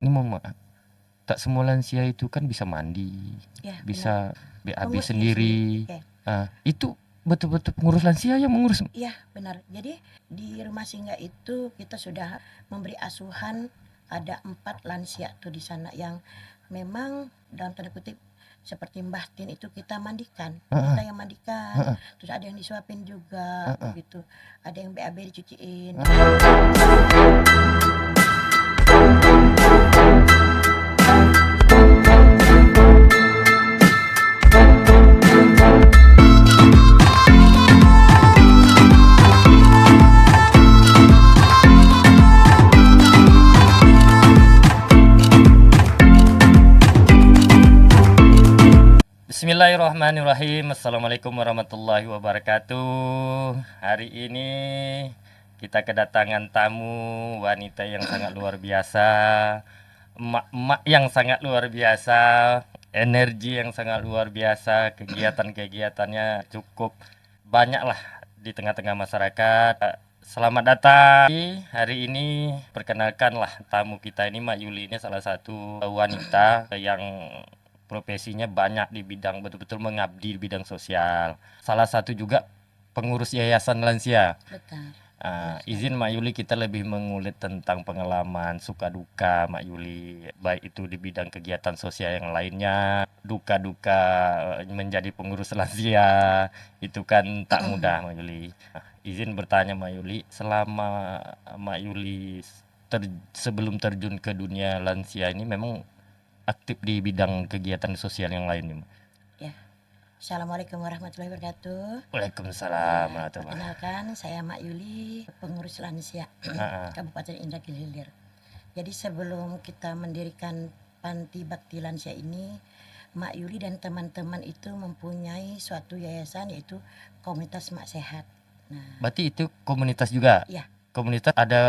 Ini mohon maaf, tak semua lansia itu kan bisa mandi, Ya, benar. bisa BAB Mengurus diri sendiri. Oke. Itu betul-betul pengurus lansia yang mengurus? Iya, benar. Jadi di rumah singgah itu kita sudah memberi asuhan, ada 4 lansia tuh di sana yang memang dalam tanda kutip seperti Mbah Tin itu kita mandikan, kita yang mandikan, terus ada yang disuapin juga begitu, ada yang BAB dicuciin. Bismillahirrahmanirrahim. Assalamualaikum warahmatullahi wabarakatuh. Hari ini kita kedatangan tamu wanita yang sangat luar biasa, emak-emak yang sangat luar biasa, energi yang sangat luar biasa, kegiatan-kegiatannya cukup banyak lah di tengah-tengah masyarakat. Selamat datang. Hari ini perkenalkanlah tamu kita ini, Mak Yuli ini salah satu wanita yang profesinya banyak di bidang, betul-betul mengabdi di bidang sosial. Salah satu juga pengurus yayasan lansia. Betul. Izin Mak Yuli, kita lebih mengulik tentang pengalaman suka duka Mak Yuli, baik itu di bidang kegiatan sosial yang lainnya, duka-duka menjadi pengurus lansia, itu kan tak mudah Mak Yuli. Izin bertanya Mak Yuli, selama Mak Yuli sebelum terjun ke dunia lansia ini memang aktif di bidang kegiatan sosial yang lain nih, Mak? Ya. Assalamualaikum warahmatullahi wabarakatuh. Waalaikumsalam Ya, warahmatullahi. perkenalkan saya Mak Yuli, pengurus lansia Kabupaten Indragiri. Jadi sebelum kita mendirikan panti bakti lansia ini, Mak Yuli dan teman-teman itu mempunyai suatu yayasan yaitu komunitas Mak Sehat. Nah, Berarti itu komunitas juga? Iya. Komunitas ada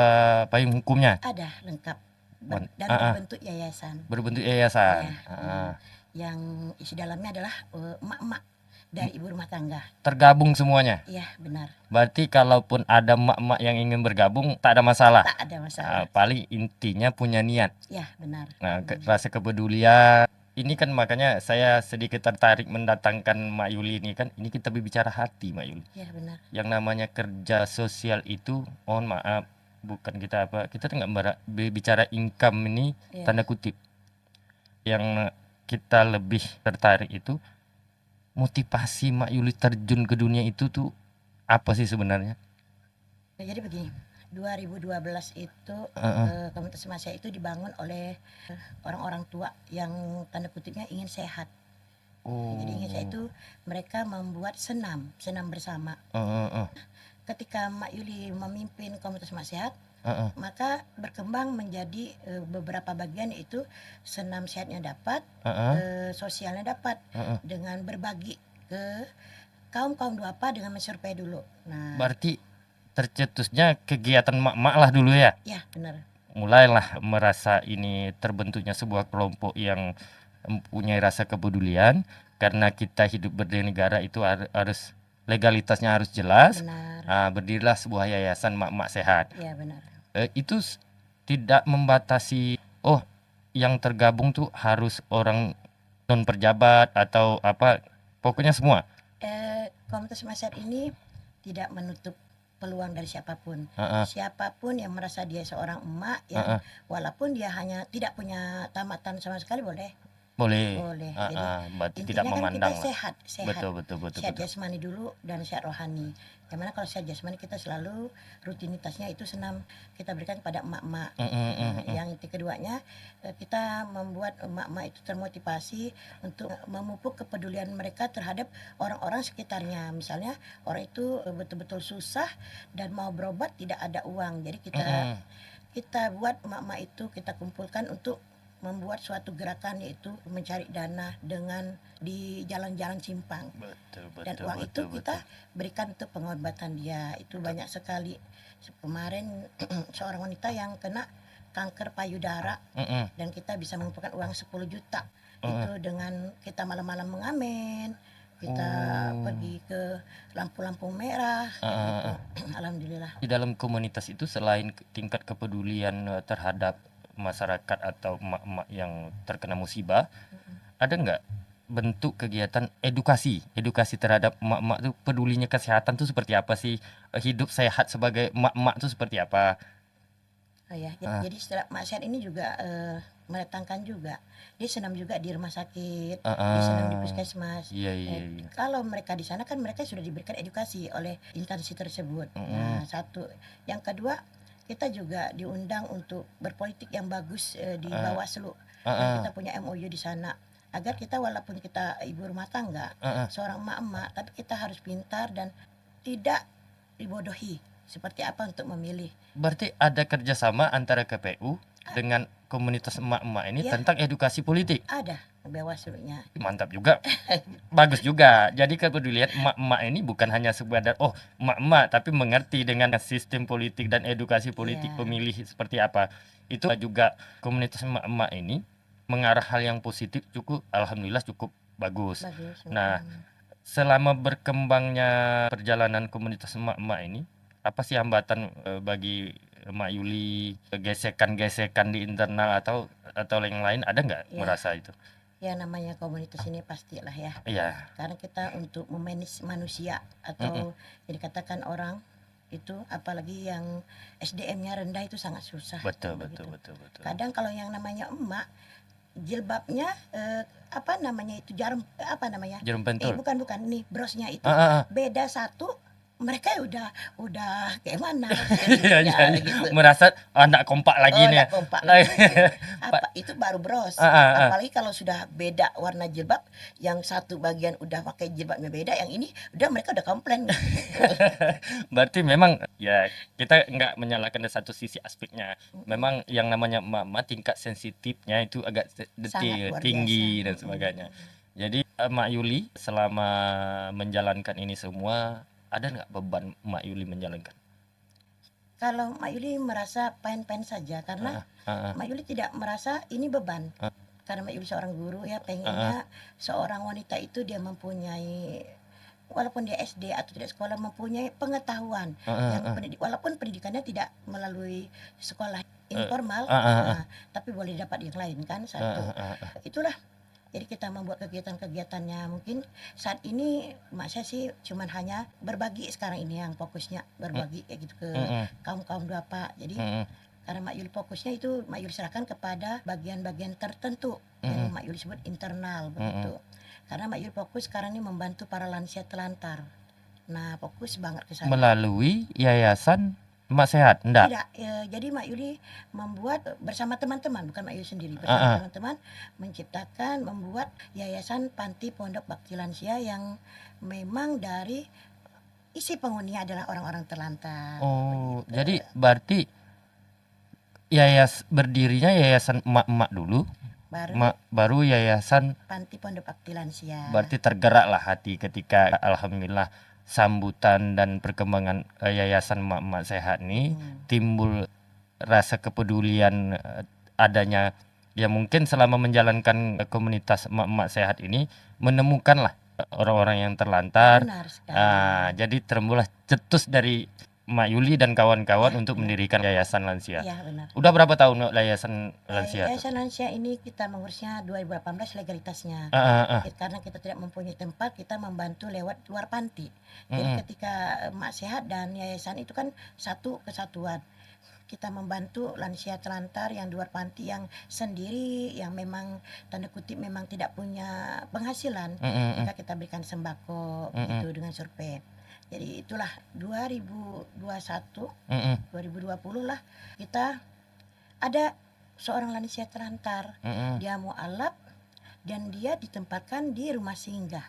payung hukumnya? ada lengkap dan berbentuk yayasan. Berbentuk yayasan. Ya, yang isi dalamnya adalah emak-emak dari ibu rumah tangga. Tergabung semuanya? Iya, benar. Berarti kalaupun ada emak-emak yang ingin bergabung tak ada masalah? Tak ada masalah. Paling intinya punya niat. Iya, benar. Nah, rasa kepedulian. Ini kan makanya saya sedikit tertarik mendatangkan Mak Yuli ini, kan ini kita berbicara hati Mak Yuli. Iya, benar. Yang namanya kerja sosial itu, mohon maaf, bukan kita nggak berbicara income ini, tanda kutip. Yang kita lebih tertarik itu motivasi Mak Yuli terjun ke dunia itu tuh apa sih sebenarnya? Jadi begini, 2012 itu komunitas Masya itu dibangun oleh orang-orang tua yang tanda kutipnya ingin sehat. Jadi ingin sehat itu mereka membuat senam bersama. Ketika Mak Yuli memimpin komunitas Mak Sehat, maka berkembang menjadi beberapa bagian, yaitu senam sehatnya dapat, sosialnya dapat, dengan berbagi ke kaum duafa dengan mensurvei dulu. Nah, Berarti tercetusnya kegiatan mak-mak lah dulu ya? Ya, benar. Mulailah merasa ini terbentuknya sebuah kelompok yang mempunyai rasa kepedulian, karena kita hidup bernegara itu harus legalitasnya harus jelas. Berdirilah sebuah yayasan mak-mak sehat. Iya, benar. Itu tidak membatasi, oh yang tergabung tuh harus orang non pejabat atau apa, pokoknya semua. Komunitas masyarakat ini tidak menutup peluang dari siapapun. Siapapun yang merasa dia seorang emak yang walaupun dia hanya tidak punya tamatan sama sekali boleh. Boleh. Jadi Berarti intinya tidak kan memandang kita sehat. betul. Sehat jasmani dulu dan sehat rohani. Yang mana kalau sehat jasmani kita selalu rutinitasnya itu senam kita berikan kepada emak-emak. Yang keduanya kita membuat emak-emak itu termotivasi untuk memupuk kepedulian mereka terhadap orang-orang sekitarnya. Misalnya orang itu betul-betul susah dan mau berobat tidak ada uang. Jadi kita buat emak-emak itu kita kumpulkan untuk membuat suatu gerakan, yaitu mencari dana dengan di jalan-jalan simpang. Dan uang itu kita berikan untuk pengobatan dia. Itu banyak sekali. Kemarin seorang wanita yang kena kanker payudara dan kita bisa mengumpulkan uang 10 juta. Itu dengan kita malam-malam mengamen, kita pergi ke lampu-lampu merah gitu. Alhamdulillah. Di dalam komunitas itu selain tingkat kepedulian terhadap masyarakat atau emak-emak yang terkena musibah, ada nggak bentuk kegiatan edukasi terhadap emak-emak tuh pedulinya kesehatan tuh seperti apa sih? Hidup sehat sebagai emak-emak tuh seperti apa? Oh ya, Ah, jadi setelah Mak Syed ini juga mendatangkan juga. Dia senam juga di rumah sakit, ah, dia senam di ah. puskesmas. Iya iya iya. Kalau mereka di sana kan mereka sudah diberikan edukasi oleh instansi tersebut. Mm-mm. Nah, satu. Yang kedua, kita juga diundang untuk berpolitik yang bagus di Ah, Bawaslu. ah, Dan ah, kita punya MOU di sana. Agar kita walaupun kita ibu rumah tangga, ah, ah. seorang emak-emak, tapi kita harus pintar dan tidak dibodohi. Seperti apa untuk memilih. Berarti ada kerjasama antara KPU dengan komunitas emak-emak ini Ya, tentang edukasi politik. ada Bawaslu-nya. Mantap juga, bagus juga. Jadi kepedulian emak-emak ini bukan hanya sekedar oh emak-emak, tapi mengerti dengan sistem politik dan edukasi politik Iya, pemilih seperti apa. Itu juga komunitas emak-emak ini mengarah hal yang positif alhamdulillah cukup bagus. bagus. Nah, selama berkembangnya perjalanan komunitas emak-emak ini, apa sih hambatan bagi Mak Yuli, gesekan-gesekan di internal atau yang lain ada nggak Ya, merasa itu? ya namanya komunitas ini pastilah ya. Iya. Karena kita untuk memanage manusia Mm-mm. atau jadi katakan orang itu apalagi yang SDM-nya rendah itu sangat susah. Betul, begitu. betul, betul, betul. Kadang kalau yang namanya emak jilbabnya apa namanya itu jarum apa namanya? Jarum pentul. Bukan nih brosnya itu Ah, ah, ah. beda satu, mereka udah kayak mana? Iya, Ya, iya. gitu. Merasa anak kompak lagi Oh, nih. nggak kompak Lagi. lagi. Apa itu baru bros. Ah, ah, ah. Apalagi kalau sudah beda warna jilbab, yang satu bagian udah pakai jilbabnya beda, yang ini mereka udah komplain. Berarti memang ya kita nggak menyalahkan dari satu sisi aspeknya. Memang yang namanya emak-emak tingkat sensitifnya itu agak Sangat detil, luar tinggi biasa. dan sebagainya. Jadi Mak Yuli selama menjalankan ini semua ada nggak beban Mak Yuli menjalankan? Kalau Mak Yuli merasa pain-pain saja karena Ah, ah, Mak Yuli tidak merasa ini beban. ah, Karena Mak Yuli seorang guru ya, ah, ah, pengennya seorang wanita itu dia mempunyai walaupun dia SD atau tidak sekolah mempunyai pengetahuan ah, ah, yang ah. walaupun pendidikannya tidak melalui sekolah informal, Ah, ah, ah. tapi boleh dapat yang lain kan Ah, satu. ah, ah. Itulah. Jadi kita membuat kegiatan-kegiatannya. Mungkin saat ini mak saya sih cuman hanya berbagi sekarang ini yang fokusnya berbagi kayak gitu ke Mm-mm. kaum-kaum duafa. Jadi Mm-mm. karena Mak Yuli fokusnya itu Mak Yuli serahkan kepada bagian-bagian tertentu yang Mak Yuli sebut internal begitu. Karena Mak Yuli fokus sekarang ini membantu para lansia telantar. Nah, fokus banget ke sana. Melalui yayasan Emak Sehat, enggak? Tidak, jadi Mak Yuli membuat bersama teman-teman, bukan Mak Yuli sendiri, Ah, bersama ah. teman-teman membuat yayasan panti pondok bakti lansia yang memang dari isi penghuninya adalah orang-orang terlantar. Oh, begitu. jadi berarti berdirinya yayasan emak-emak dulu, baru yayasan. Panti pondok bakti lansia. Berarti tergeraklah hati ketika alhamdulillah sambutan dan perkembangan yayasan emak-emak sehat nih timbul rasa kepedulian adanya ya mungkin selama menjalankan komunitas emak-emak sehat ini menemukanlah orang-orang yang terlantar. Benar sekali. Jadi termulai cetus dari Mak Yuli dan kawan-kawan untuk mendirikan yayasan lansia. Iya, benar. Udah berapa tahun yayasan lansia tuh? Yayasan lansia ini kita mengurusnya 2018 legalitasnya. Karena kita tidak mempunyai tempat, kita membantu lewat luar panti. Jadi ketika Mak Sehat dan yayasan itu kan satu kesatuan. Kita membantu lansia telantar yang di luar panti yang sendiri, yang memang tanda kutip memang tidak punya penghasilan. Maka kita berikan sembako gitu dengan survei. Jadi itulah 2021, 2020 lah kita ada seorang lansia telantar. Dia mualaf dan dia ditempatkan di rumah singgah.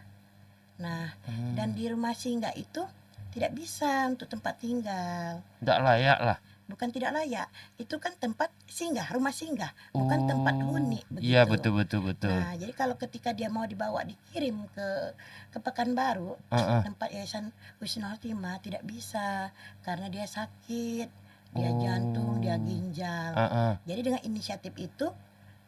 Nah, dan di rumah singgah itu tidak bisa untuk tempat tinggal. Tidak layak lah. Bukan tidak layak, itu kan tempat singgah, rumah singgah, bukan tempat huni begitu. Iya, betul. Nah, jadi kalau ketika dia mau dikirim ke Pekanbaru, tempat yayasan Husnul Khotimah tidak bisa karena dia sakit, dia jantung, dia ginjal. Jadi dengan inisiatif itu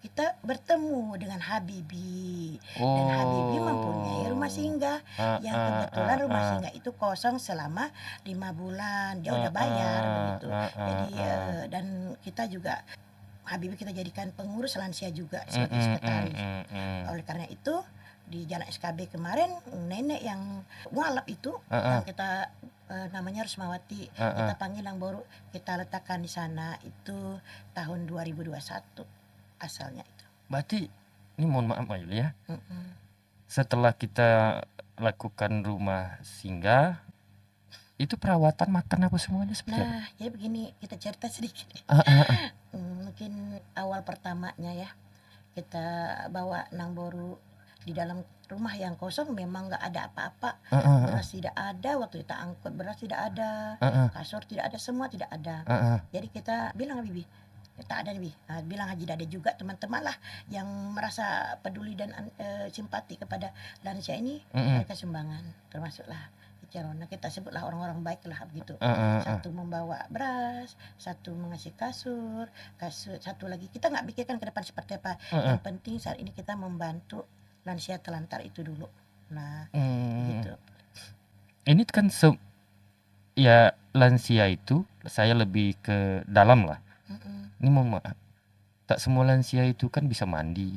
kita bertemu dengan Habibie dan Habibie mempunyai rumah singgah yang kebetulan rumah singgah itu kosong selama 5 bulan, dia udah bayar begitu. Jadi dan kita juga Habibie kita jadikan pengurus lansia juga Mm, sebagai mm, mm, sekretaris. mm, mm. Oleh karena itu di Jalan SKB kemarin nenek yang mualaf itu Heeh, yang kita namanya Rusmawati, heeh. kita panggil yang baru kita letakkan di sana itu tahun 2021 asalnya itu. Berarti ini mohon maaf Mbak Yuli ya, Mm-mm. setelah kita lakukan rumah singgah, itu perawatan makan apa semuanya seperti apa? Nah, jadi begini kita cerita sedikit. Mungkin awal pertamanya ya kita bawa Nang Boru di dalam rumah yang kosong, memang nggak ada apa-apa, beras tidak ada, waktu kita angkut beras tidak ada, kasur tidak ada, semua tidak ada. Jadi kita bilang Bibi, tak ada nih Bi. Nah, bilang Haji Dade juga, teman-teman lah yang merasa peduli dan simpati kepada lansia ini, mereka sumbangan, termasuklah Carona, kita sebutlah orang-orang baik lah begitu. Satu membawa beras, satu mengasih kasur, satu lagi kita nggak pikirkan ke depan seperti apa. Yang penting saat ini kita membantu lansia telantar itu dulu. Nah, gitu. Ini kan ya lansia itu saya lebih ke dalam lah. Ini mohon maaf, tak semua lansia itu kan bisa mandi,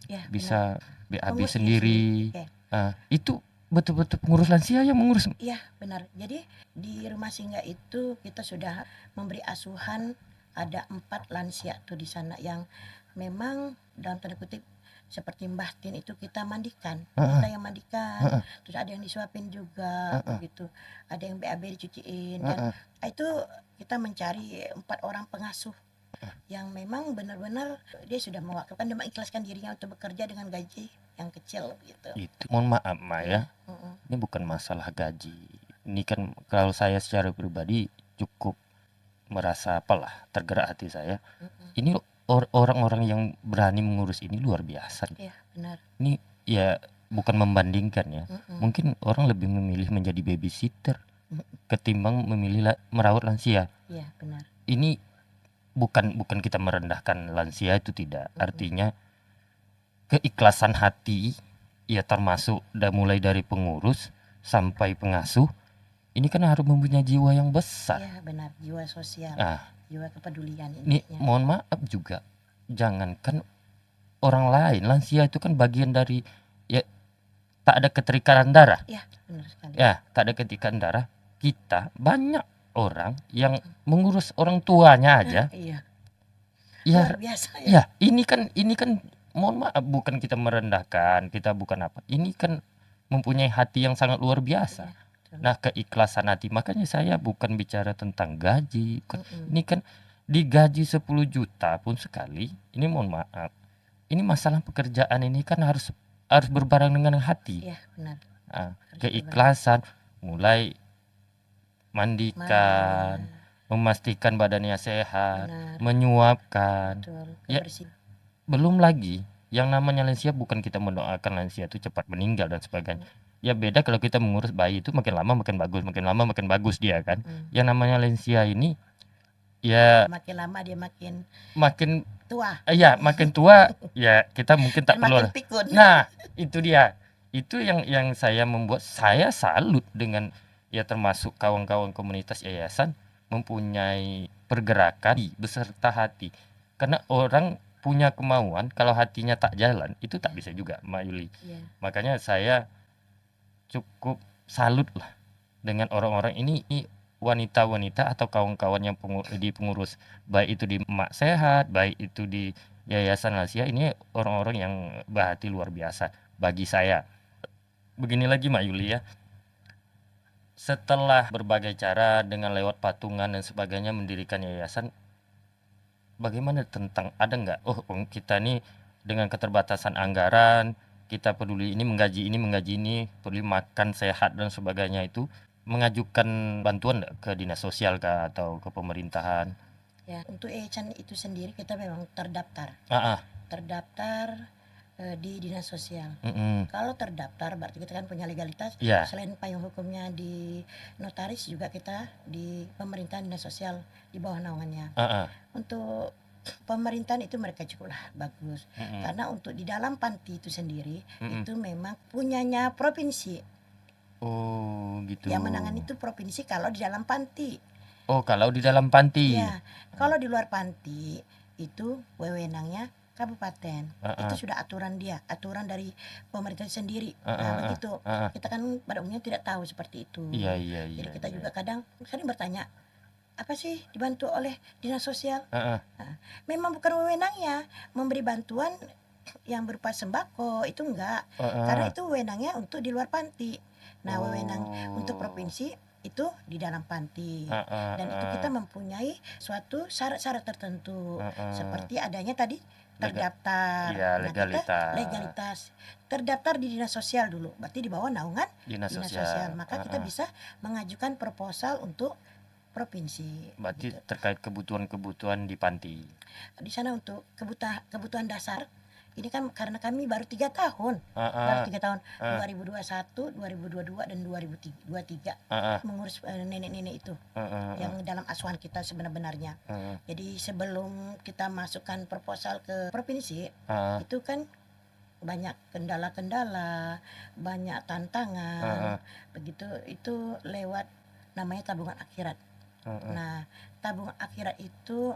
Ya, bisa BAB Pengurus sendiri. Oke. Itu betul-betul pengurus lansia yang mengurus. Iya, benar. Jadi di rumah singgah itu kita sudah memberi asuhan, ada 4 lansia tuh di sana yang memang dalam tanda kutip seperti Mbah Tin itu kita mandikan, kita yang mandikan, terus ada yang disuapin juga gitu, ada yang BAB dicuciin, dan itu kita mencari 4 orang pengasuh yang memang benar-benar dia sudah mewakilkan, dia mengikhlaskan dirinya untuk bekerja dengan gaji yang kecil gitu. Itu mohon maaf Mak ya, ini bukan masalah gaji. Ini kan kalau saya secara pribadi cukup merasa apalah, tergerak hati saya. Ini orang-orang yang berani mengurus ini luar biasa. Iya, benar. Ini ya bukan membandingkan ya. Mungkin orang lebih memilih menjadi babysitter ketimbang memilih merawat lansia. Iya, benar. Ini bukan kita merendahkan lansia, itu tidak. Artinya keikhlasan hati ya, termasuk mulai dari pengurus sampai pengasuh, ini kan harus mempunyai jiwa yang besar. Iya, benar, jiwa sosial, jiwa kepedulian Ini intinya. mohon maaf juga, jangankan orang lain, lansia itu kan bagian dari ya, tak ada keterikatan darah. Iya, benar sekali. Ya, tak ada keterikatan darah. Kita banyak orang yang mengurus orang tuanya aja. Iya. Ya, Luar biasa ya. ya, ini kan mohon maaf, bukan kita merendahkan, kita bukan apa. Ini kan mempunyai hati yang sangat luar biasa. Nah, keikhlasan hati, makanya saya bukan bicara tentang gaji. Ini kan digaji 10 juta pun sekali, ini mohon maaf, ini masalah pekerjaan ini kan harus berbareng dengan hati. Iya, benar. Keikhlasan, mulai mandikan, memastikan badannya sehat, menyuapkan. Ya, belum lagi yang namanya lansia, bukan kita mendoakan lansia itu cepat meninggal dan sebagainya. Ya beda kalau kita mengurus bayi itu makin lama makin bagus, makin lama makin bagus dia kan. Yang namanya lansia ini ya makin lama dia makin tua. Iya, makin tua ya kita mungkin tak perlu. Nah, itu dia. Itu yang saya membuat saya salut dengan ya, termasuk kawan-kawan komunitas yayasan mempunyai pergerakan beserta hati. Karena orang punya kemauan, kalau hatinya tak jalan itu tak bisa juga Mbak Yuli. Makanya saya cukup salut lah dengan orang-orang ini wanita-wanita atau kawan-kawan yang di pengurus, baik itu di Mak Sehat, baik itu di Yayasan Lansia, ini orang-orang yang berhati luar biasa bagi saya. Begini lagi Mbak Yuli ya, setelah berbagai cara dengan lewat patungan dan sebagainya mendirikan yayasan, bagaimana tentang ada nggak kita nih dengan keterbatasan anggaran, kita peduli ini menggaji ini, peduli makan sehat dan sebagainya, itu mengajukan bantuan ke dinas sosial kah atau ke pemerintahan? Ya, untuk yayasan itu sendiri kita memang terdaftar. Terdaftar di dinas sosial. Kalau terdaftar berarti kita kan punya legalitas. Selain payung hukumnya di notaris, juga kita di pemerintahan dinas sosial di bawah naungannya. Untuk pemerintahan itu mereka cukuplah bagus. Karena untuk di dalam panti itu sendiri itu memang punyanya provinsi. Oh gitu. Yang menangani itu provinsi kalau di dalam panti. Oh, kalau di dalam panti. Ya, kalau di luar panti itu wewenangnya kabupaten. Itu sudah aturan dari pemerintah sendiri. Nah, begitu. Kita kan pada umumnya tidak tahu seperti itu. Iya, iya, Jadi iya, kita iya. juga kadang sering bertanya, apa sih dibantu oleh dinas sosial? Heeh. Nah, memang bukan wewenangnya memberi bantuan yang berupa sembako, itu enggak. Karena Heeh. itu wewenangnya untuk di luar panti. Nah, wewenang untuk Oh. provinsi itu di dalam panti. Heeh, Dan itu kita mempunyai suatu syarat-syarat tertentu. heeh. Seperti adanya tadi terdaftar. Iya, Nah, kita legalitas. legalitas. Terdaftar di dinas sosial dulu. Berarti di bawah naungan Dinas dinas sosial. sosial. Maka kita bisa mengajukan proposal untuk provinsi. Berarti gitu. terkait kebutuhan-kebutuhan di panti. Di sana untuk kebutuhan dasar ini kan karena kami baru 3 tahun, Heeh. 2021, 2022 dan 2023 Heeh. mengurus nenek-nenek itu Heeh. yang dalam asuhan kita sebenarnya. Heeh. Jadi sebelum kita masukkan proposal ke provinsi, Heeh. itu kan banyak kendala-kendala, banyak tantangan. Begitu itu lewat namanya tabungan akhirat. Nah, tabungan akhirat itu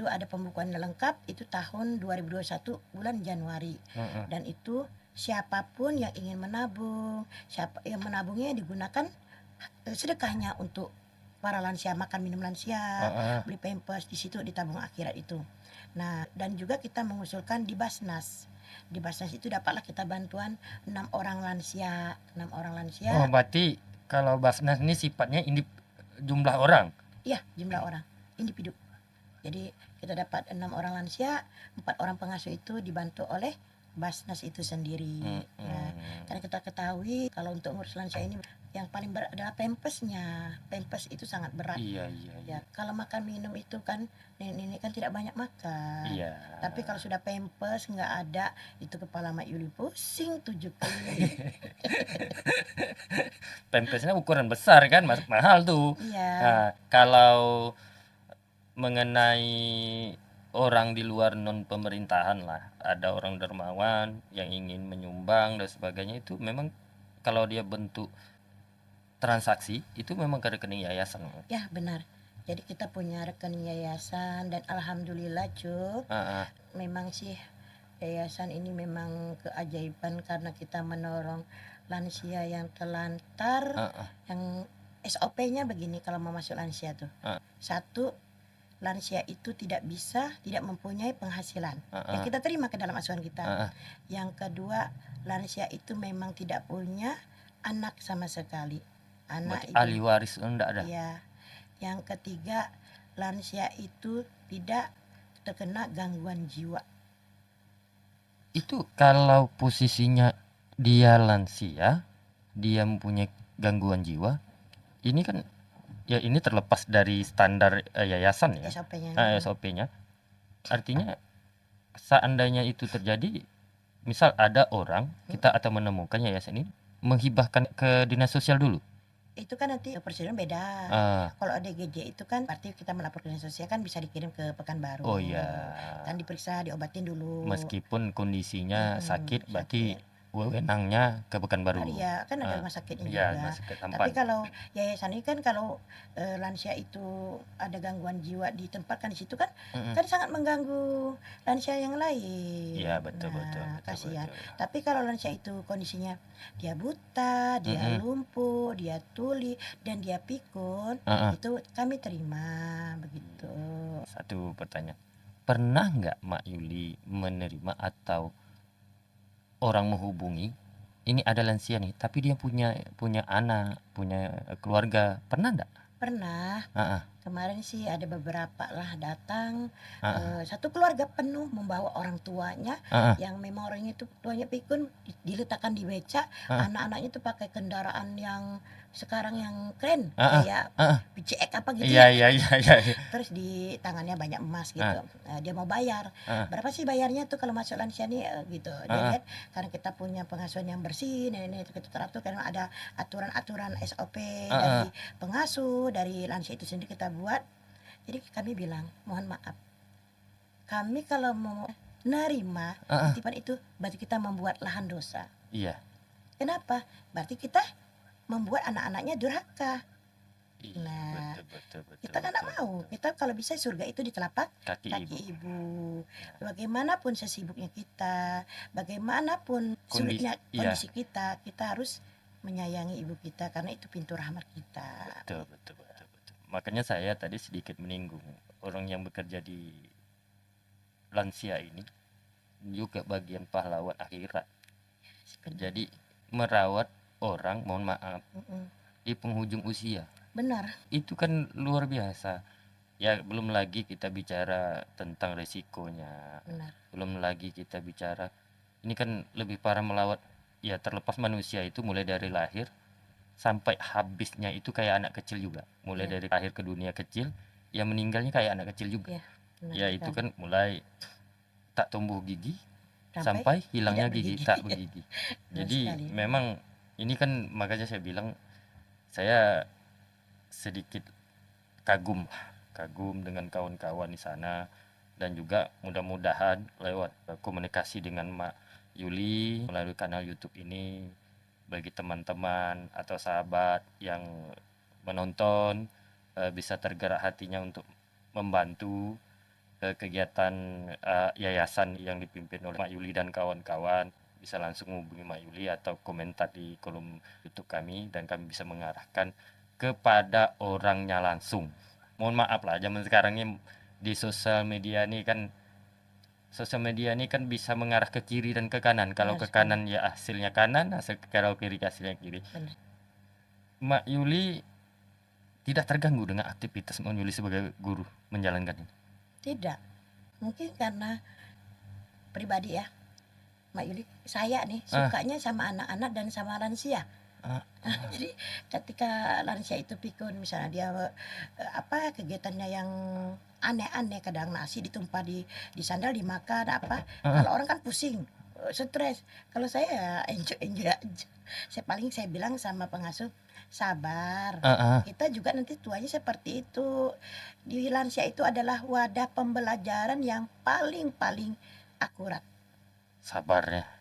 ada pembukuan lengkap itu tahun 2021 bulan Januari. Dan itu siapapun yang ingin menabung, siapa yang menabungnya digunakan sedekahnya untuk para lansia, makan minum lansia, beli pampers, di situ di tabung akhirat itu. Nah, dan juga kita mengusulkan di Basnas. Di Basnas itu dapatlah kita bantuan 6 orang lansia. Oh, berarti kalau Basnas ini sifatnya jumlah orang. Iya, jumlah orang, individu. Jadi kita dapat 6 orang lansia, 4 orang pengasuh itu dibantu oleh Basnas itu sendiri. Nah, karena kita ketahui kalau untuk ngurus lansia ini yang paling berat adalah pampasnya. Pampas itu sangat berat. Iya. Ya, kalau makan minum itu kan nenek-nenek kan tidak banyak makan. Iya. Tapi kalau sudah pampas nggak ada, itu kepala Mak Yuli pusing 7 kali. Pampasnya ukuran besar kan, mahal tuh. Iya. Nah, kalau mengenai orang di luar non pemerintahan lah, ada orang dermawan yang ingin menyumbang dan sebagainya, itu memang kalau dia bentuk transaksi itu memang ke rekening yayasan. Ya, benar. Jadi kita punya rekening yayasan dan alhamdulillah Cuk, memang sih yayasan ini memang keajaiban karena kita menolong lansia yang terlantar. Yang SOP-nya begini kalau mau masuk lansia tuh. Satu, lansia itu tidak mempunyai penghasilan yang kita terima ke dalam asuhan kita. Yang kedua, lansia itu memang tidak punya anak sama sekali. Anak ahli waris enggak ada. Iya. Yang ketiga, lansia itu tidak terkena gangguan jiwa. Itu kalau posisinya dia lansia, dia mempunyai gangguan jiwa, ini kan ya ini terlepas dari standar yayasan ya. SOP-nya. Artinya seandainya itu terjadi, misal ada orang kita atau menemukan yayasan ini menghibahkan ke dinas sosial dulu. Itu kan nanti prosedur beda. Kalau DGJ itu kan berarti kita melapor ke dinas sosial kan bisa dikirim ke Pekanbaru. Oh iya. Kan diperiksa, diobatin dulu. Meskipun kondisinya sakit, berarti wewenangnya ke Pekanbaru. Iya, kan ada rumah sakitnya juga. Tapi kalau yayasan ini kan kalau lansia itu ada gangguan jiwa ditempatkan di situ kan kan sangat mengganggu lansia yang lain. Iya, betul. Kasihan. Tapi kalau lansia itu kondisinya dia buta, dia lumpuh, dia tuli dan dia pikun, itu kami terima begitu. Satu pertanyaan. Pernah nggak Mak Yuli menerima atau orang menghubungi, ini ada lansia nih, tapi dia punya anak, punya keluarga, pernah enggak? Pernah. Kemarin sih ada beberapa lah datang, satu keluarga penuh membawa orang tuanya, yang memang orangnya itu tuanya pikun, diletakkan di beca, anak-anaknya itu pakai kendaraan yang sekarang yang keren, kayak PCX apa gitu ya. Iya. Terus di tangannya banyak emas gitu. Dia mau bayar. Berapa sih bayarnya tuh kalau masuk lansia nih gitu. Dia lihat karena kita punya pengasuhan yang bersih, nenek itu kita teratur karena ada aturan-aturan SOP dari pengasuh, dari lansia itu sendiri kita buat. Jadi kami bilang, mohon maaf. Kami kalau mau nerima titipan itu berarti kita membuat lahan dosa. Iya. Kenapa? Berarti kita membuat anak-anaknya durhaka. Iya, Nah, betul betul betul kita kan nggak betul mau. betul. Kita kalau bisa surga itu di telapak Kaki ibu. kaki ibu. Ya, Bagaimanapun sesibuknya kita, bagaimanapun kondisi sulitnya iya, kondisi kita harus menyayangi ibu kita karena itu pintu rahmat kita. betul betul betul betul. Makanya saya tadi sedikit menyinggung orang yang bekerja di lansia ini juga bagian pahlawan akhirat. Benar. Jadi merawat orang, mohon maaf, Mm-mm. di penghujung usia. Benar. Itu kan luar biasa. Ya belum lagi kita bicara tentang resikonya. Benar. Belum lagi kita bicara ini kan lebih parah melawat, ya terlepas manusia itu mulai dari lahir sampai habisnya itu kayak anak kecil juga. Mulai Iya. dari lahir ke dunia kecil, ya meninggalnya kayak anak kecil juga. Iya, benar Ya itu sekali. kan mulai tak tumbuh gigi Sampai sampai hilangnya tidak gigi, bergigi. tak bergigi. Benar Jadi sekali. memang ini kan makanya saya bilang saya sedikit kagum dengan kawan-kawan di sana, dan juga mudah-mudahan lewat komunikasi dengan Mak Yuli melalui kanal YouTube ini, bagi teman-teman atau sahabat yang menonton bisa tergerak hatinya untuk membantu kegiatan yayasan yang dipimpin oleh Mak Yuli dan kawan-kawan. Bisa langsung menghubungi Mak Yuli atau komentar di kolom YouTube kami, dan kami bisa mengarahkan kepada orangnya langsung. Mohon maaf lah, zaman sekarang ini di sosial media ini kan bisa mengarah ke kiri dan ke kanan. Kalau Benar ke sekali. kanan ya hasilnya kanan, kalau kiri hasilnya kiri. Benar. Mak Yuli tidak terganggu dengan aktivitas Mak Yuli sebagai guru menjalankan ini. Tidak. Mungkin karena pribadi ya. Mak Yuli, saya nih sukanya sama anak-anak dan sama lansia. Jadi ketika lansia itu pikun, misalnya dia kegiatannya yang aneh-aneh, kadang nasi ditumpah di sandal dimakan apa. Kalau orang kan pusing, stres. Kalau saya ya enjoy aja. Saya bilang sama pengasuh, sabar. Kita juga nanti tuanya seperti itu. Di lansia itu adalah wadah pembelajaran yang paling akurat. Sabarnya.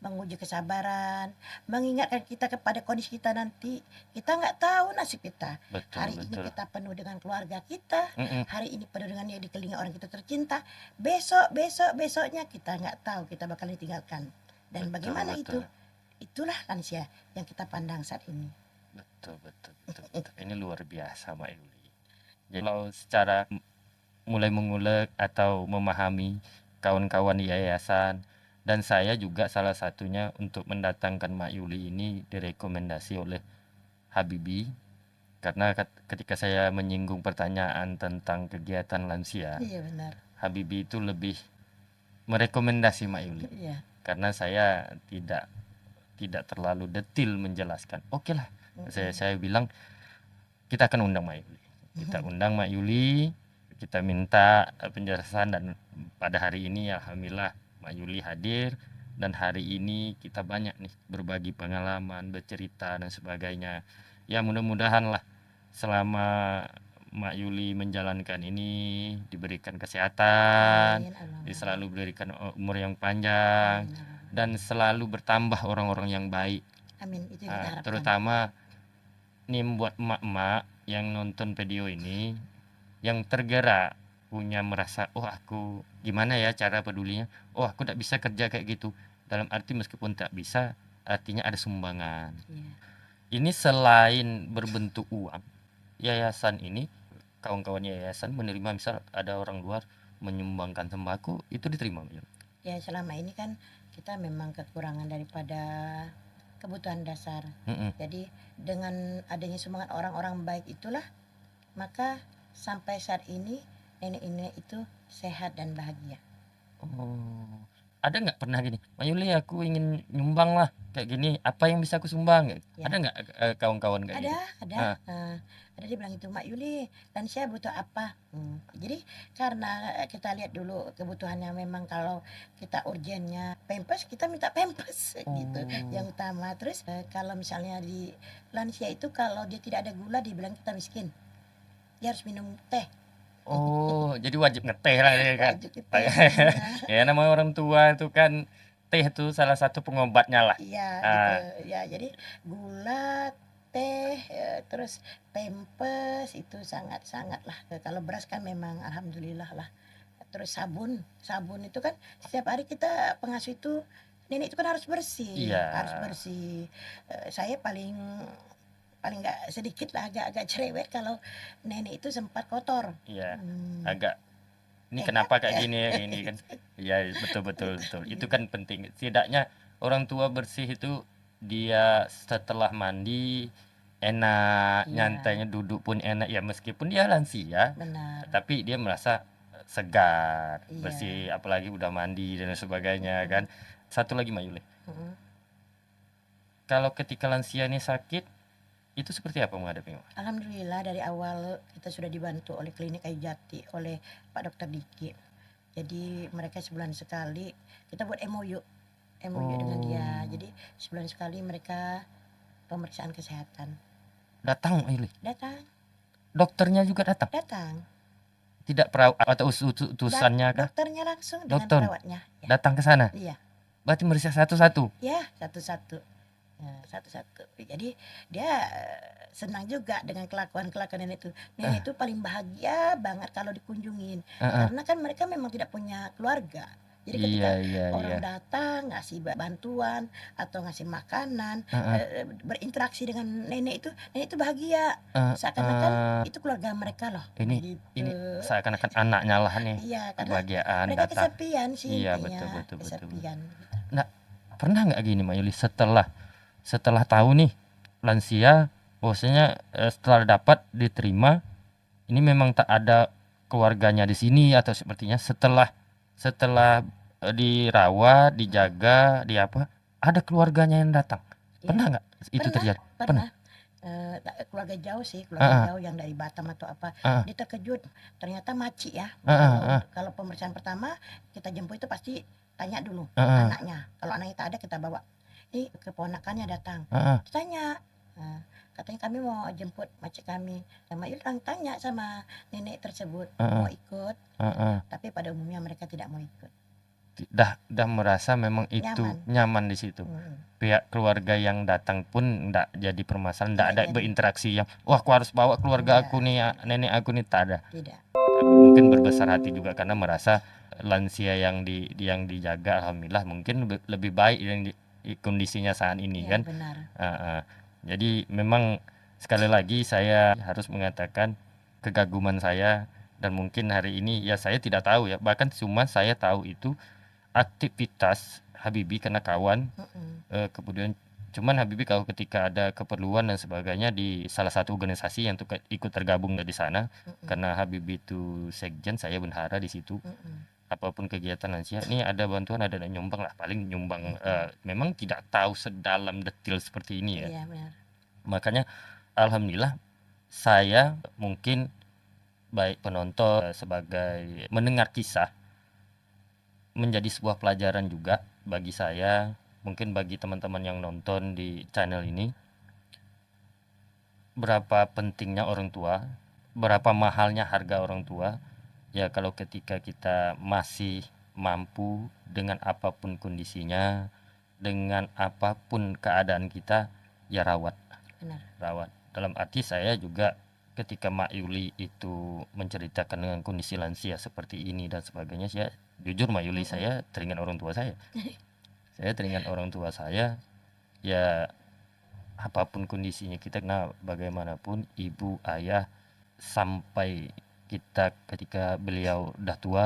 Menguji kesabaran, mengingatkan kita kepada kondisi kita nanti. Kita nggak tahu nasib kita. Betul, Hari ini betul. kita penuh dengan keluarga kita, Mm-mm. hari ini penuh dengan yang dikelilingi orang kita tercinta. Besoknya kita nggak tahu kita bakal ditinggalkan. Dan Betul, bagaimana betul. itu? Itulah lansia yang kita pandang saat ini. Betul, betul, betul, betul. Ini luar biasa, Mbak Yuli. Jadi kalau secara mulai mengulek atau memahami kawan-kawan di yayasan, dan saya juga salah satunya untuk mendatangkan Mak Yuli ini direkomendasi oleh Habibi, karena ketika saya menyinggung pertanyaan tentang kegiatan lansia, Iya benar. Habibi itu lebih merekomendasi Mak Yuli, Iya. karena saya tidak terlalu detil menjelaskan. Oke lah, saya bilang kita akan undang Mak Yuli. Kita undang Mak Yuli, kita minta penjelasan, dan pada hari ini alhamdulillah Mak Yuli hadir, dan hari ini kita banyak nih berbagi pengalaman, bercerita dan sebagainya. Ya mudah-mudahan lah selama Mak Yuli menjalankan ini diberikan kesehatan, Amin, amin. selalu diberikan umur yang panjang, dan selalu bertambah orang-orang yang baik. Amin, itu yang kita harapkan. Terutama nih buat emak-emak yang nonton video ini, yang tergerak, punya merasa, oh aku gimana ya cara pedulinya, oh aku tak bisa kerja kayak gitu, dalam arti meskipun tak bisa, artinya ada sumbangan. Iya. Ini selain berbentuk uang, yayasan ini, kawan-kawan yayasan menerima, misal ada orang luar menyumbangkan sembako, itu diterima. Ya selama ini kan kita memang kekurangan daripada kebutuhan dasar. Jadi dengan adanya sumbangan orang-orang baik itulah, maka sampai saat ini nenek-nenek itu sehat dan bahagia. Oh, ada nggak pernah gini, Mak Yuli aku ingin nyumbang lah kayak gini, apa yang bisa aku sumbang? Ya. Ada nggak kawan-kawan kayak gitu? Ada. Ada dia bilang itu, Mak Yuli, lansia butuh apa? Jadi karena kita lihat dulu kebutuhannya, memang kalau kita urgennya pampers, kita minta pampers gitu yang utama. Terus kalau misalnya di lansia itu kalau dia tidak ada gula dibilang kita miskin. Dia harus minum teh. Oh, jadi wajib ngeteh lah ya kan? Wajib teh. Ya namanya orang tua itu kan, teh itu salah satu pengobatnya lah. Iya gitu. Ya jadi gula teh, terus pempes itu sangat-sangat lah. Kalau beras kan memang alhamdulillah lah. Terus sabun, sabun itu kan setiap hari kita pengasuh itu nenek itu kan harus bersih, Iya, harus bersih. Saya paling paling nggak sedikit lah agak-agak cerewet kalau nenek itu sempat kotor. iya. Hmm, Agak ini enak kenapa kayak ya. gini ya gini kan. Iya, betul betul betul. Itu Iya. kan penting. Setidaknya orang tua bersih itu dia setelah mandi enak, Iya, nyantainya duduk pun enak ya meskipun dia lansia, benar. tapi dia merasa segar, bersih, Iya. apalagi udah mandi dan sebagainya Mm-mm, kan. Satu lagi Mbak Yuli, mm-mm. kalau ketika lansia ini sakit, itu seperti apa menghadapinya? Alhamdulillah dari awal kita sudah dibantu oleh klinik Kayu Jati oleh Pak Dokter Diki. Jadi mereka sebulan sekali kita buat MOU dengan dia. Oh, Jadi sebulan sekali mereka pemeriksaan kesehatan. datang Mbak Yuli. Datang, Dokternya juga datang. datang. Tidak perawat atau utusannya kah? Dokternya langsung dengan Dokter perawatnya. Ya, datang ke sana. iya, Berarti meriksa satu-satu. ya satu-satu. Ya, satu-satu. Jadi dia senang juga dengan kelakuan-kelakuan nenek itu. Nenek itu paling bahagia banget kalau dikunjungin. Heeh. Karena kan mereka memang tidak punya keluarga. Jadi Iya ketika iya iya. orang datang ngasih bantuan atau ngasih makanan, Heeh. berinteraksi dengan nenek itu bahagia. Seakan-akan Heeh. itu keluarga mereka loh. Ini Gitu. ini seakan-akan anaknya lah nih. Iya, karena Kebahagiaan mereka datang. kesepian sih Iya betul intinya, betul betul. kesepian. Nah, pernah nggak gini Mbak Yuli setelah tahu nih lansia bahwasanya setelah dapat diterima ini memang tak ada keluarganya di sini atau sepertinya setelah setelah dirawat, dijaga, di apa, ada keluarganya yang datang. Iya, Pernah nggak itu pernah, terjadi? pernah. Keluarga jauh sih, keluarga Heeh, jauh yang dari Batam atau apa. heeh, Dia terkejut, ternyata maci ya. heeh, Kalau heeh, kalau pemeriksaan pertama kita jemput itu pasti tanya dulu heeh, anaknya. Kalau anaknya tak ada kita bawa. Ini keponakannya datang. heeh, Tanya. Nah, katanya kami mau jemput maci kami. Sama Ilham tanya sama nenek tersebut heeh, mau ikut, heeh. tapi pada umumnya mereka tidak mau ikut. Dah merasa memang itu Nyaman. nyaman di situ. Pihak keluarga yang datang pun ndak jadi permasalahan, ndak Tidak ada jadi. berinteraksi yang wah aku harus bawa keluarga Enggak, aku nih, nenek aku nih, tak ada. tidak. Mungkin berbesar hati juga karena merasa lansia yang dijaga alhamdulillah mungkin lebih baik yang kondisinya saat ini Iya, kan. benar. Jadi memang sekali lagi saya harus mengatakan kegaguman saya dan mungkin hari ini ya saya tidak tahu ya, bahkan cuma saya tahu itu aktivitas Habibie karena kawan, kemudian cuman Habibie kalau ketika ada keperluan dan sebagainya di salah satu organisasi yang ikut tergabung di sana, karena Habibie itu sekjen, saya bendahara di situ. Apapun kegiatan lansia, ini ada bantuan, ada nyumbang lah, paling nyumbang. Memang tidak tahu sedalam detail seperti ini ya. Iya, benar. Makanya alhamdulillah saya mungkin baik penonton sebagai mendengar kisah menjadi sebuah pelajaran juga bagi saya, mungkin bagi teman-teman yang nonton di channel ini, berapa pentingnya orang tua, berapa mahalnya harga orang tua. Ya kalau ketika kita masih mampu dengan apapun kondisinya, dengan apapun keadaan kita, ya rawat. Benar. Rawat. Dalam arti saya juga ketika Mak Yuli itu menceritakan dengan kondisi lansia seperti ini dan sebagainya, saya jujur Mak Yuli saya teringat orang tua saya. Saya teringat orang tua saya, ya apapun kondisinya kita kena bagaimanapun ibu, ayah, sampai kita ketika beliau udah tua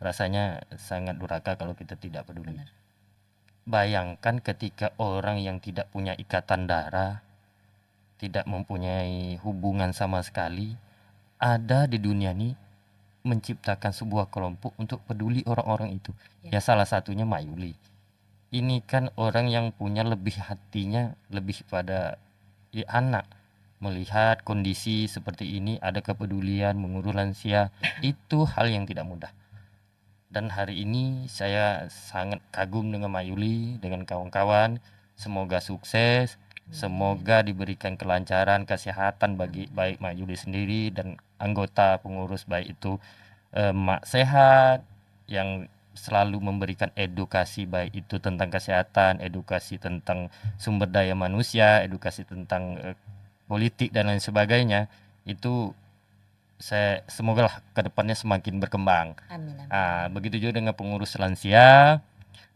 rasanya sangat durhaka kalau kita tidak peduli. Benar. Bayangkan ketika orang yang tidak punya ikatan darah, tidak mempunyai hubungan sama sekali, ada di dunia ini menciptakan sebuah kelompok untuk peduli orang-orang itu. Ya salah satunya Mak Yuli. Ini kan orang yang punya lebih hatinya lebih pada ya, anak. Melihat kondisi seperti ini ada kepedulian mengurus lansia, itu hal yang tidak mudah. Dan hari ini saya sangat kagum dengan Mak Yuli, dengan kawan-kawan. Semoga sukses. Semoga diberikan kelancaran, kesehatan bagi baik Mak Yuli sendiri dan anggota pengurus, baik itu Mak Sehat yang selalu memberikan edukasi, baik itu tentang kesehatan, edukasi tentang sumber daya manusia, edukasi tentang politik dan lain sebagainya. Itu saya semoga lah kedepannya semakin berkembang. Amin, amin. Begitu juga dengan pengurus lansia.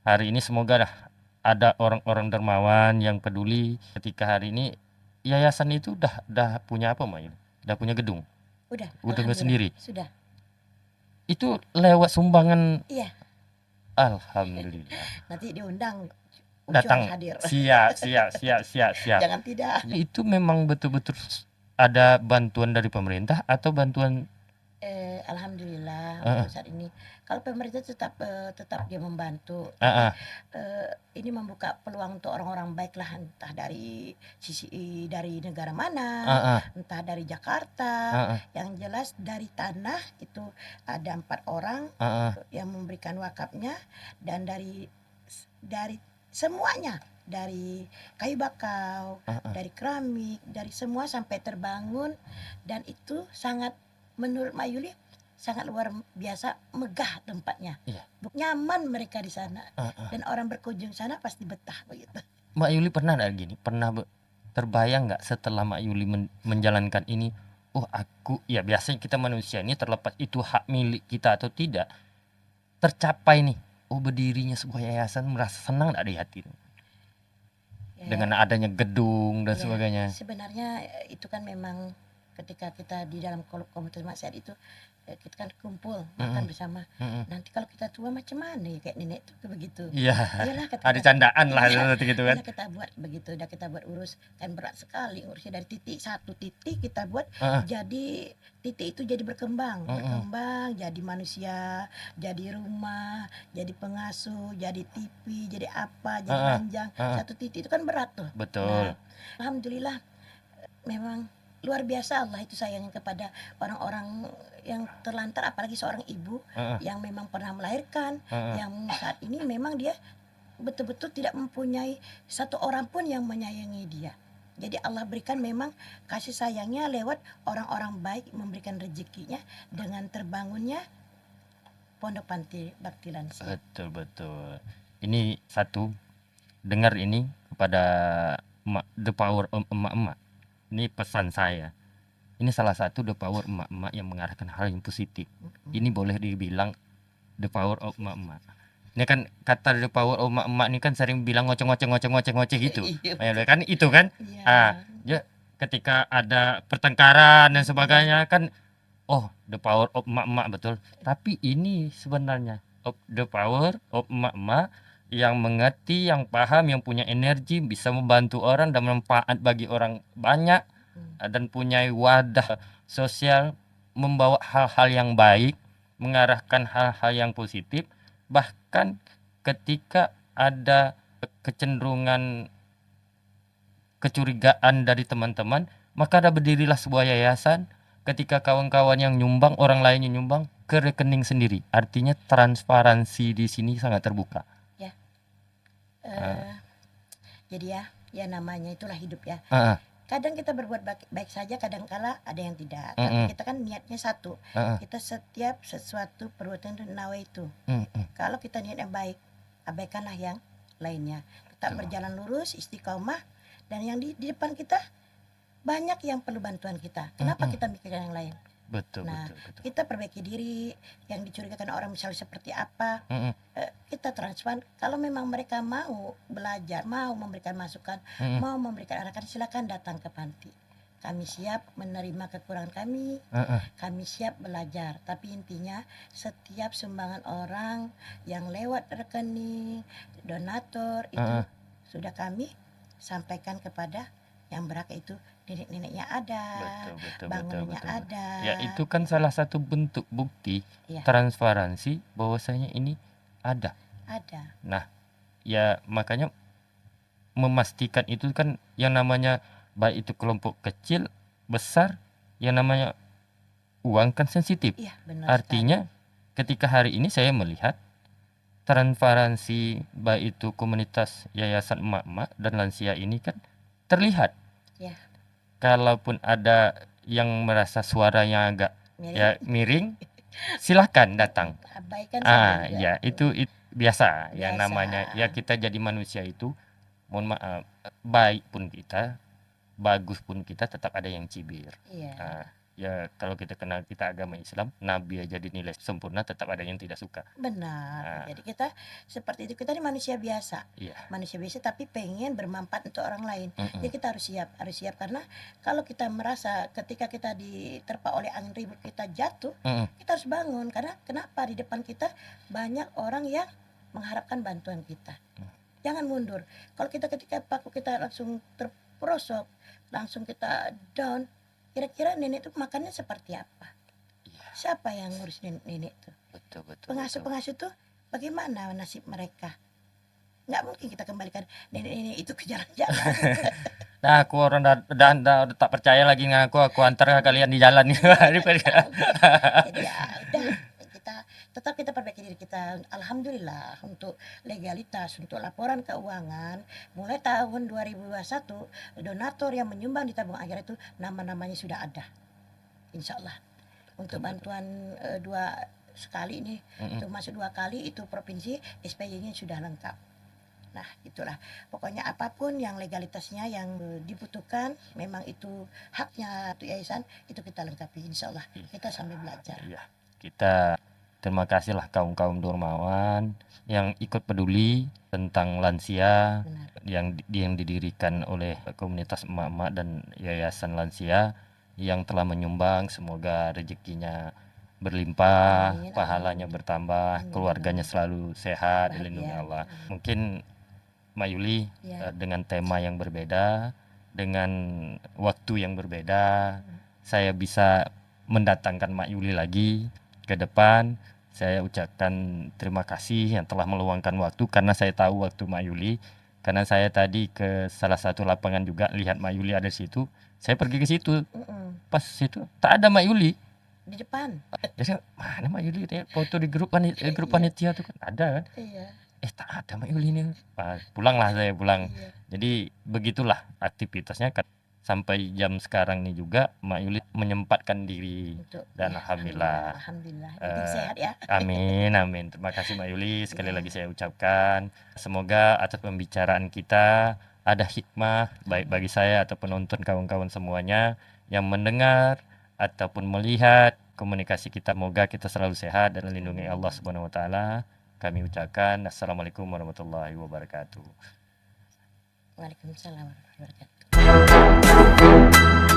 Hari ini semoga lah ada orang-orang dermawan yang peduli. Ketika hari ini yayasan itu udah punya apa, Mak? Udah punya gedung. Udah Gedungnya alhamdulillah, sendiri. sudah. Itu lewat sumbangan. Iya, Alhamdulillah. nanti diundang Ucuan Datang. hadir. Siap. Jangan tidak. Itu memang betul-betul ada bantuan dari pemerintah atau bantuan? Alhamdulillah Heeh. untuk saat ini. Kalau pemerintah tetap dia membantu. Heeh. Ini membuka peluang untuk orang-orang baik lah, entah dari sisi dari negara mana, Heeh. entah dari Jakarta. Heeh. Yang jelas dari tanah itu ada 4 orang Heeh. yang memberikan wakafnya, dan dari semuanya, dari kayu bakau, Heeh. dari keramik, dari semua sampai terbangun, dan itu sangat, menurut Mak Yuli, sangat luar biasa megah tempatnya. Iya. Nyaman mereka di sana, Heeh. dan orang berkunjung sana pasti betah begitu. Mbak Yuli pernah nggak gini? Pernah terbayang nggak setelah Mbak Yuli menjalankan ini? Oh, aku ya biasanya kita manusia ini terlepas itu hak milik kita atau tidak, tercapai nih. Oh, berdirinya sebuah yayasan, merasa senang nggak di hati Ya, dengan adanya gedung dan ya, sebagainya? sebenarnya itu kan memang ketika kita di dalam komunitas masyarakat itu, kita kan kumpul makan bersama. Nanti kalau kita tua macam mana ya, kayak nenek tuh begitu. Iya. Iyalah, Ada candaan lah iya, seperti gitu kan. iyalah kita buat begitu, udah kita buat urus, kan berat sekali urusnya, dari satu titik kita buat jadi titik itu jadi berkembang, jadi manusia, jadi rumah, jadi pengasuh, jadi TV, jadi apa, jadi ranjang. Satu titik itu kan berat tuh. Betul. Nah, alhamdulillah memang luar biasa Allah itu sayangnya kepada orang-orang yang terlantar, apalagi seorang ibu yang memang pernah melahirkan, yang saat ini memang dia betul-betul tidak mempunyai satu orang pun yang menyayangi dia. Jadi Allah berikan memang kasih sayangnya lewat orang-orang baik, memberikan rezekinya dengan terbangunnya Pondok Panti Bakti Lansia. Betul. Ini satu, dengar ini kepada the power of emak-emak. Ini pesan saya. Ini salah satu the power emak-emak yang mengarahkan hal yang positif. Ini boleh dibilang the power of emak-emak. Ini kan kata the power of emak-emak ini kan sering bilang ngoceh gitu. Kan itu kan. Ya, ketika ada pertengkaran dan sebagainya kan, oh, the power of emak-emak, betul. Tapi ini sebenarnya the power of emak-emak yang mengerti, yang paham, yang punya energi, bisa membantu orang dan bermanfaat bagi orang banyak, dan punya wadah sosial, membawa hal-hal yang baik, mengarahkan hal-hal yang positif. Bahkan ketika ada kecenderungan kecurigaan dari teman-teman, maka ada berdirilah sebuah yayasan. Ketika kawan-kawan yang nyumbang, orang lain yang nyumbang ke rekening sendiri. Artinya transparansi di sini sangat terbuka. Jadi ya namanya itulah hidup ya. Kadang kita berbuat baik saja, kadang kala ada yang tidak. Tapi kita kan niatnya satu. Kita setiap sesuatu perbuatan itu nawaitu. Kalau kita niatnya baik, abaikanlah yang lainnya. Tetap berjalan lurus, istiqomah, dan yang di depan kita banyak yang perlu bantuan kita. Kenapa kita mikirkan yang lain? Betul. Kita perbaiki diri, yang dicurigakan orang misalnya seperti apa, kita transparan. Kalau memang mereka mau belajar, mau memberikan masukan, mau memberikan arahan, silakan datang ke panti. Kami siap menerima kekurangan kami, kami siap belajar. Tapi intinya setiap sumbangan orang yang lewat rekening, donatur, itu sudah kami sampaikan kepada yang berhak, itu nenek-neneknya ada, bangunannya ada. Ya, itu kan salah satu bentuk bukti transparansi bahwasanya ini ada. Nah, ya makanya memastikan itu kan yang namanya, baik itu kelompok kecil, besar, yang namanya uang kan sensitif. Benar. Artinya ketika hari ini saya melihat transparansi baik itu komunitas yayasan emak-emak dan lansia ini kan terlihat. Kalaupun ada yang merasa suaranya agak miring, silahkan datang. Abaikan saja juga. Ya itu biasa yang Biasa. namanya ya kita jadi manusia itu, mohon maaf, baik pun kita, bagus pun kita, tetap ada yang cibir. Iya. Ya kalau kita kenal kita agama Islam, Nabi aja dinilai sempurna, tetap ada yang tidak suka. Benar. Jadi kita seperti itu, kita ini manusia biasa. Iya. Manusia biasa tapi pengen bermanfaat untuk orang lain. Mm-mm. Jadi kita harus siap karena kalau kita merasa ketika kita diterpa oleh angin ribut kita jatuh, kita harus bangun karena kenapa di depan kita banyak orang yang mengharapkan bantuan kita. Jangan mundur. Kalau kita ketika paku kita langsung terperosok, langsung kita down, kira-kira nenek itu makannya seperti apa? Siapa yang ngurus nenek itu? Betul. Pengasuh-pengasuh tuh bagaimana nasib mereka? Nggak mungkin kita kembalikan nenek-nenek itu ke jalan-jalan. Nah, aku orang dah tak percaya lagi dengan aku antar kalian di jalan. Jadi ya udah, kita perbaiki diri kita. Alhamdulillah untuk legalitas, untuk laporan keuangan mulai tahun 2021 donatur yang menyumbang di tabung akhir itu nama-namanya sudah ada. Insya Allah untuk bantuan sekali nih, untuk masuk 2 kali itu provinsi SPY-nya sudah lengkap. Nah itulah pokoknya apapun yang legalitasnya yang dibutuhkan memang itu haknya untuk yayasan itu kita lengkapi, insya Allah kita sambil belajar. Iya, kita terima kasihlah kaum dermawan yang ikut peduli tentang lansia. Benar. yang didirikan oleh komunitas emak-emak dan yayasan lansia yang telah menyumbang. Semoga rezekinya berlimpah, amin, pahalanya bertambah, amin, keluarganya selalu sehat, dilindungi Allah. Mungkin Mak Yuli dengan tema yang berbeda, dengan waktu yang berbeda, saya bisa mendatangkan Mak Yuli lagi ke depan. Saya ucapkan terima kasih yang telah meluangkan waktu, karena saya tahu waktu Mak Yuli, karena saya tadi ke salah satu lapangan juga lihat Mak Yuli ada di situ. Saya pergi ke situ, pas situ tak ada Mak Yuli di depan. Jadi mana Mak Yuli? Foto di grup panitia tuh kan ada kan? Iya. Tak ada Mak Yuli nih. Pulanglah saya pulang. Iya. Jadi begitulah aktivitasnya sampai jam sekarang nih juga Mak Yuli menyempatkan diri. Dan ya, alhamdulillah. Sehat ya. Amin. Terima kasih Mak Yuli, sekali lagi saya ucapkan. Semoga atas pembicaraan kita ada hikmah baik bagi saya atau penonton kawan-kawan semuanya yang mendengar ataupun melihat komunikasi kita. Semoga kita selalu sehat dan dilindungi Allah Subhanahu wa taala. Kami ucapkan assalamualaikum warahmatullahi wabarakatuh. Waalaikumsalam warahmatullahi wabarakatuh.